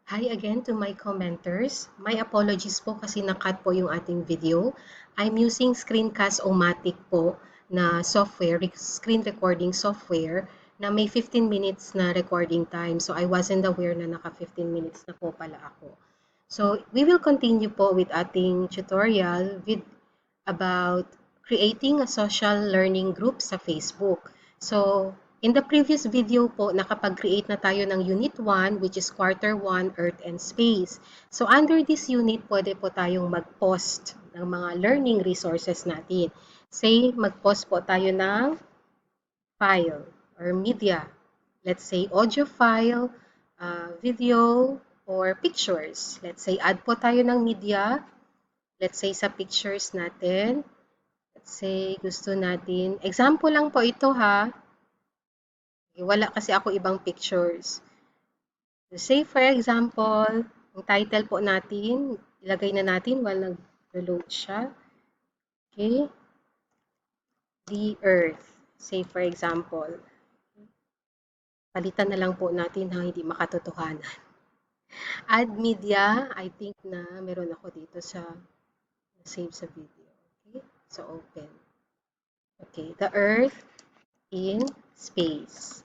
Hi again to my commenters. My apologies po kasi na-cut po yung ating video. I'm using Screencast-O-Matic po na software, screen recording software na may 15 minutes na recording time. So I wasn't aware na naka 15 minutes na po pala ako. So we will continue po with ating tutorial about creating a social learning group sa Facebook. So, in the previous video po, nakapag-create na tayo ng Unit 1, which is Quarter 1, Earth and Space. So, under this unit, pwede po tayong mag-post ng mga learning resources natin. Say, mag-post po tayo ng file or media. Let's say, audio file, video, or pictures. Let's say, add po tayo ng media. Let's say, sa pictures natin. Let's say, gusto natin, example lang po ito ha. Wala kasi ako ibang pictures. So, say for example, ang title po natin, ilagay na natin while nag-load siya. Okay. The Earth. Say for example. Palitan na lang po natin ha, hindi makatotohanan. Add media, I think na meron ako dito sa save sa video. Okay. So, open. Okay. The Earth in space.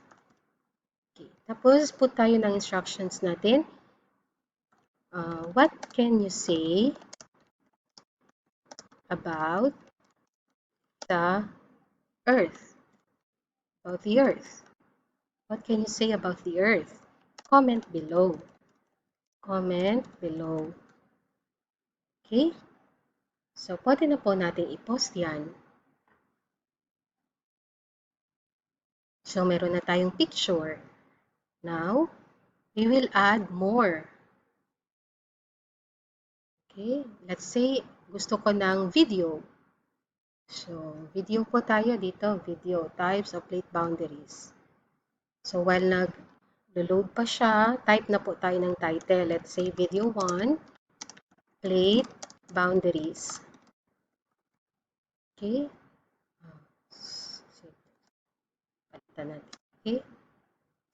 Okay. Tapos, put tayo ng instructions natin. What can you say about the Earth? About the Earth. What can you say about the Earth? Comment below. Comment below. Okay? So, pwede na po natin i-post yan. So, meron na tayong picture. Now, we will add more. Okay? Let's say, gusto ko ng video. So, video po tayo dito. Video, types of plate boundaries. So, while nag-load pa siya, type na po tayo ng title. Let's say, video 1, plate boundaries. Okay? Palitan natin. Okay?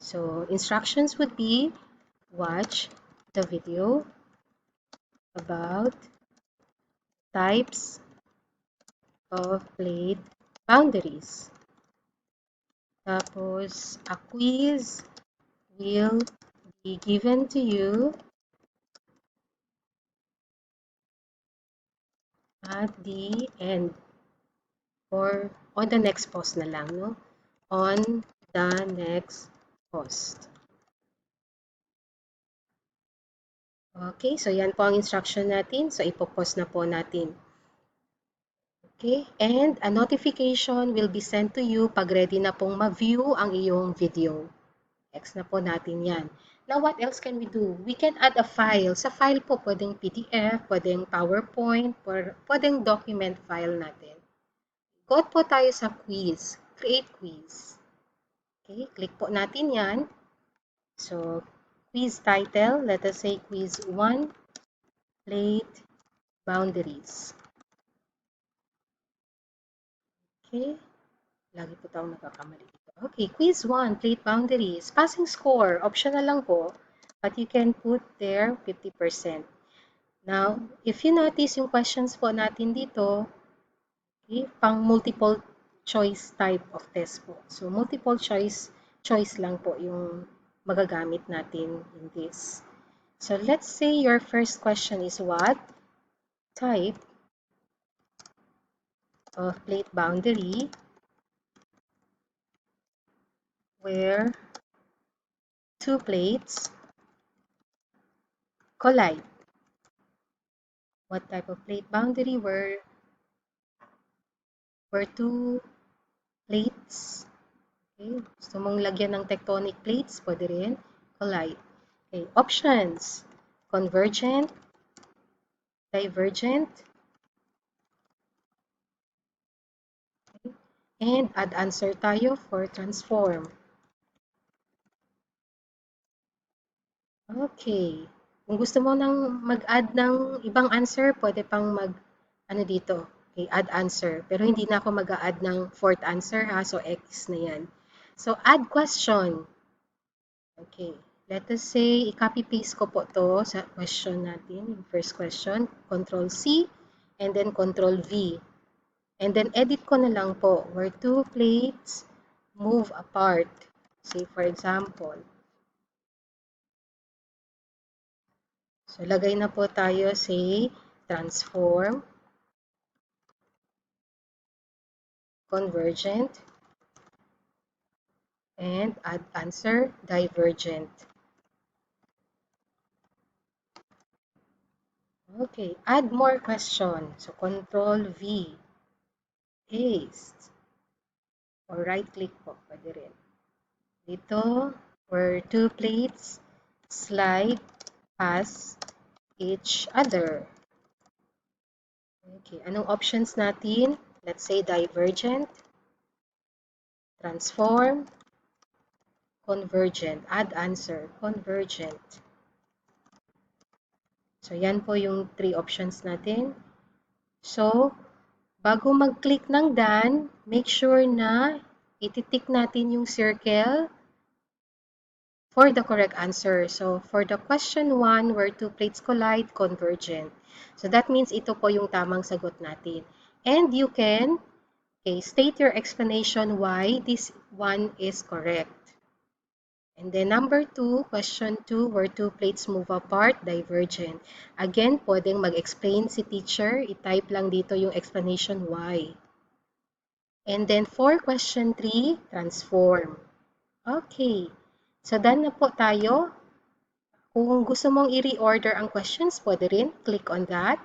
So, instructions would be, watch the video about types of plate boundaries. Tapos, a quiz will be given to you at the end or on the next post na lang, no? On the next post. Okay, so yan po ang instruction natin. So, ipopost na po natin. Okay, and a notification will be sent to you pag ready na pong ma-view ang iyong video. X na po natin yan. Now, what else can we do? We can add a file. Sa file po, pwedeng PDF, pwedeng PowerPoint, pwedeng document file natin. Go po tayo sa quiz. Create quiz. Okay, click po natin yan. So, quiz title, let us say quiz 1, plate boundaries. Okay, lagi po tayong nagkakamali dito. Okay, quiz 1, plate boundaries. Passing score, optional lang po, but you can put there 50%. Now, if you notice yung questions po natin dito, okay, pang multiple choice type of test po. So, multiple choice lang po yung magagamit natin in this. So, let's say your first question is what? Type of plate boundary where two plates collide. What type of plate boundary where two plates, okay, gusto mong lagyan ng tectonic plates, pwede rin, collide. Okay, options, convergent, divergent, okay, and add answer tayo for transform. Okay. Kung gusto mo nang mag-add ng ibang answer, pwede pang ano dito, okay, add answer. Pero hindi na ako mag-a-add ng fourth answer ha, so X na yan. So, add question. Okay. Let us say, i-copy-paste ko po to sa question natin, yung first question, Control C, and then Control V. And then edit ko na lang po, where two plates move apart. Say for example, so lagay na po tayo, say, transform, convergent, and add answer, divergent. Okay, add more question. So, Control V, paste, or right click po, pwede rin. Dito, where two plates slide past each other. Okay, anong options natin? Let's say divergent, transform, convergent. Add answer, convergent. So, yan po yung three options natin. So, bago mag-click ng done, make sure na ititik natin yung circle for the correct answer. So, for the question 1, where two plates collide, convergent. So, that means ito po yung tamang sagot natin. And you can state your explanation why this one is correct. And then number 2, question 2, where two plates move apart, divergent. Again, pwedeng mag-explain si teacher. I-type lang dito yung explanation why. And then for question 3, transform. Okay. So, done na po tayo. Kung gusto mong i-reorder ang questions, pwede rin. Click on that.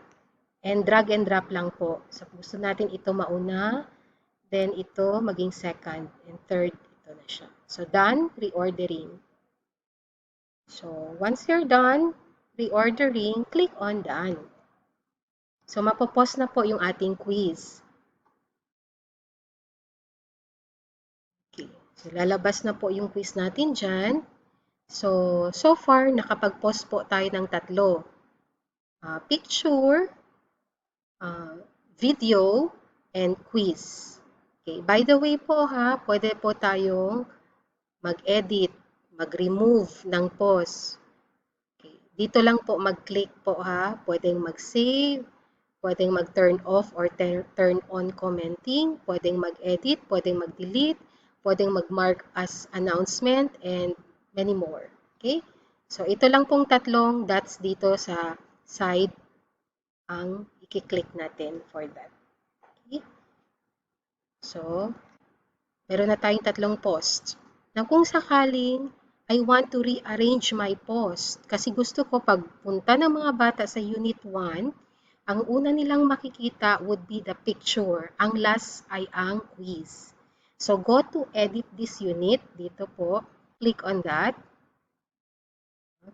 And drag and drop lang po. So, gusto natin ito mauna. Then, ito maging second. And third, ito na siya. So, done, reordering. So, once you're done reordering, click on done. So, mapopause na po yung ating quiz. Okay. So, lalabas na po yung quiz natin dyan. So far, nakapag-post po tayo ng tatlo. Picture, video, and quiz. Okay. By the way po ha, pwede po tayong mag-edit, mag-remove ng post. Okay. Dito lang po mag-click po ha. Pwedeng mag-save, pwedeng mag-turn off or turn on commenting, pwedeng mag-edit, pwedeng mag-delete, pwedeng mag-mark as announcement, and many more. Okay? So, ito lang pong tatlong dots dito sa side ang i-click natin for that. Okay? So, meron na tayong tatlong post. Na kung sakaling I want to rearrange my post kasi gusto ko pagpunta ng mga bata sa Unit 1, ang una nilang makikita would be the picture. Ang last ay ang quiz. So, go to edit this unit. Dito po. Click on that.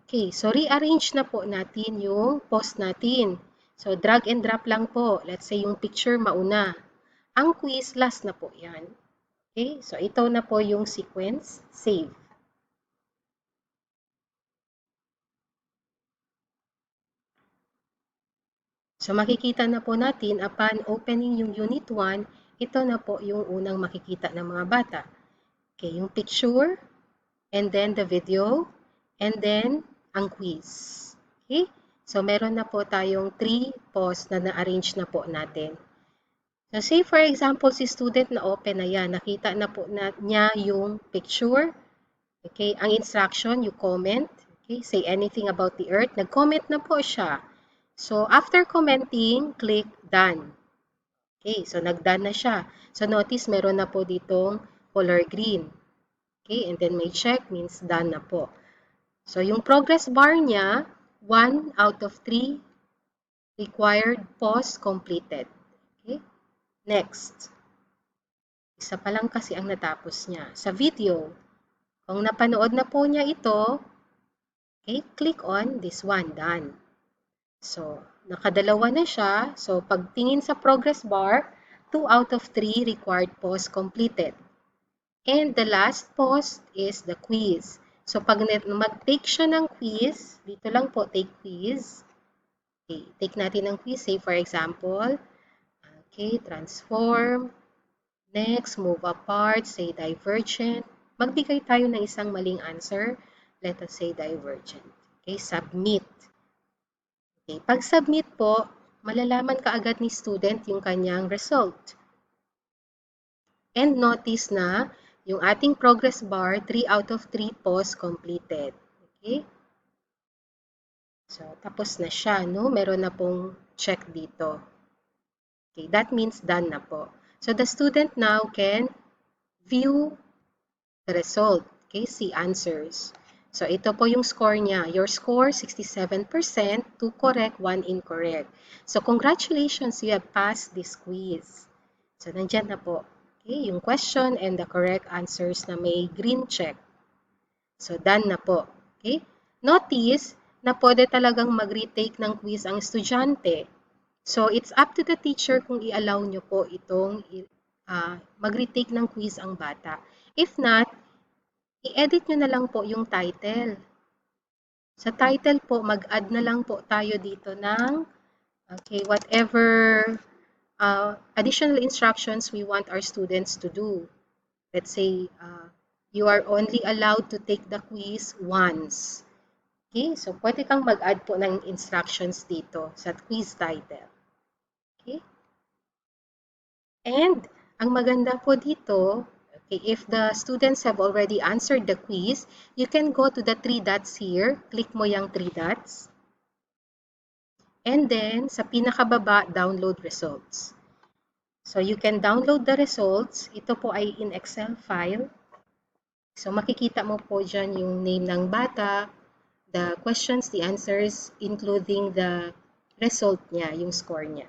Okay. So, rearrange na po natin yung post natin. So, drag and drop lang po. Let's say yung picture mauna. Ang quiz, last na po yan. Okay. So, ito na po yung sequence. Save. So, makikita na po natin upon opening yung Unit 1, ito na po yung unang makikita ng mga bata. Okay, yung picture, and then the video, and then ang quiz. Okay? So, meron na po tayong 3 posts na na-arrange na po natin. So, say for example, si student na open na yan, nakita na po niya yung picture. Okay, ang instruction, you comment. Okay, say anything about the earth. Nag-comment na po siya. So, after commenting, click done. Okay, so nag-done na siya. So, notice meron na po ditong color green. Okay, and then may check means done na po. So, yung progress bar niya, 1 out of 3 required pause completed. Okay, next. Isa pa lang kasi ang natapos niya. Sa video, kung napanood na po niya ito, okay, click on this one, done. So, nakadalawa na siya. So, pagtingin sa progress bar, 2 out of 3 required pause completed. And the last pause is the quiz. So, pag mag-take siya ng quiz, dito lang po, take quiz. Okay, take natin ng quiz. Say, for example, okay, transform. Next, move apart. Say, divergent. Magbigay tayo ng isang maling answer. let us say divergent. Okay, submit. Okay, pag submit po, malalaman kaagad ni student yung kanyang result. And notice na yung ating progress bar, 3 out of 3 pos completed. Okay? So, tapos na siya, no? Meron na pong check dito. Okay, that means done na po. So, the student now can view the result. Okay, see answers. So, ito po yung score niya. Your score, 67%, 2 correct, 1 incorrect. So, congratulations, you have passed this quiz. So, nandyan na po. Okay, yung question and the correct answers na may green check. So, done na po. Okay? Notice na pwede talagang mag-retake ng quiz ang estudyante. So, it's up to the teacher kung i-allow nyo po itong mag-retake ng quiz ang bata. If not, i-edit nyo na lang po yung title. Sa title po, mag-add na lang po tayo dito ng whatever additional instructions we want our students to do. Let's say, you are only allowed to take the quiz once. Okay, so pwede kang mag-add po ng instructions dito sa quiz title. Okay? And ang maganda po dito, okay, if the students have already answered the quiz, you can go to the 3 dots here. Click mo yung 3 dots. And then, sa pinakababa, download results. So, you can download the results. Ito po ay in Excel file. So, makikita mo po dyan yung name ng bata, the questions, the answers, including the result niya, yung score niya.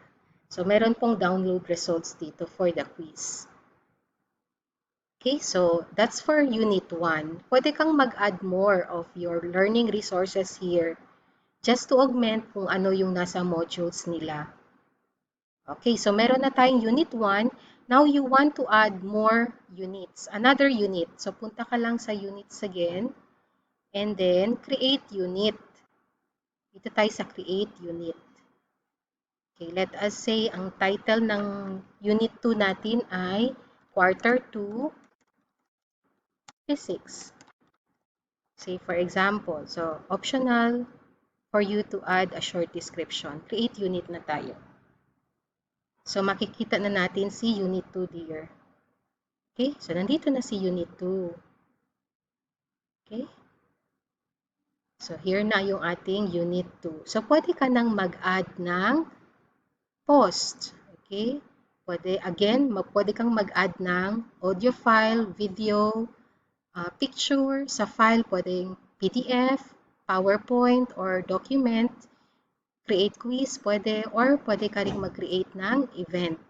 So, meron pong download results dito for the quiz. Okay, so that's for Unit 1. Pwede kang mag-add more of your learning resources here just to augment kung ano yung nasa modules nila. Okay, so meron na tayong Unit 1. Now, you want to add more units, another unit. So, punta ka lang sa units again. And then, create unit. Dito tayo sa create unit. Okay, let us say ang title ng Unit 2 natin ay Quarter 2 Physics. Say for example, so optional for you to add a short description. Create unit na tayo. So makikita na natin si Unit 2 there. Okay, so nandito na si Unit 2. Okay. So here na yung ating Unit 2. So pwede ka nang mag-add ng post. Okay? Pwede, again, pwede kang mag-add ng audio file, video, picture. Sa file, pwedeng PDF, PowerPoint, or document. Create quiz, pwede, or pwede ka rin mag-create ng event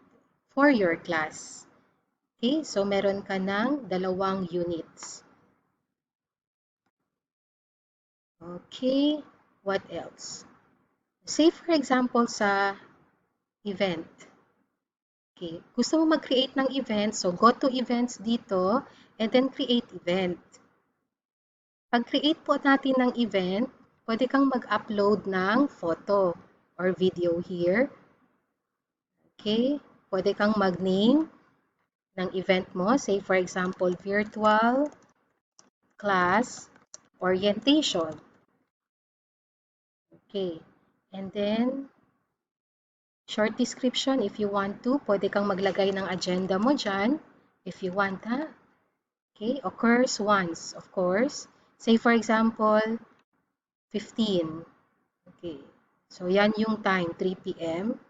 for your class. Okay? So, meron ka ng 2 units. Okay? What else? Say, for example, sa event. Okay, gusto mo mag-create ng event, so go to events dito, and then create event. Pag-create po natin ng event, pwede kang mag-upload ng photo or video here. Okay, pwede kang mag-name ng event mo. Say for example, virtual class orientation. Okay, and then short description, if you want to, pwede kang maglagay ng agenda mo dyan, if you want, ha? Okay, occurs once, of course. Say, for example, 15. Okay, so yan yung time, 3 p.m.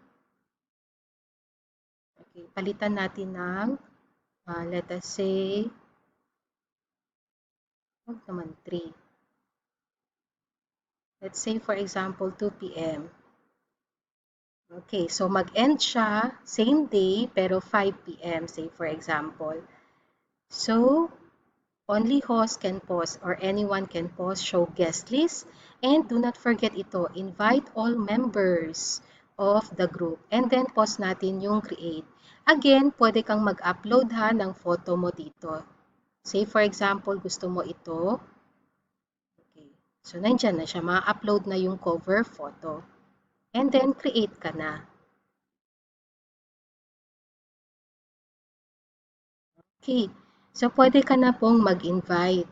Okay, palitan natin ng, let us say, huwag naman 3. Let's say, for example, 2 p.m. Okay, so mag-end siya, same day, pero 5 p.m., say for example. So, only host can post or anyone can post, show guest list, and do not forget ito, invite all members of the group, and then post natin yung create. Again, pwede kang mag-upload ha ng photo mo dito. Say for example, gusto mo ito. Okay, so nandyan na siya, ma-upload na yung cover photo. And then, create ka na. Okay, so pwede ka na pong mag-invite.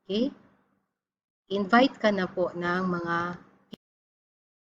Okay? invite ka na po ng mga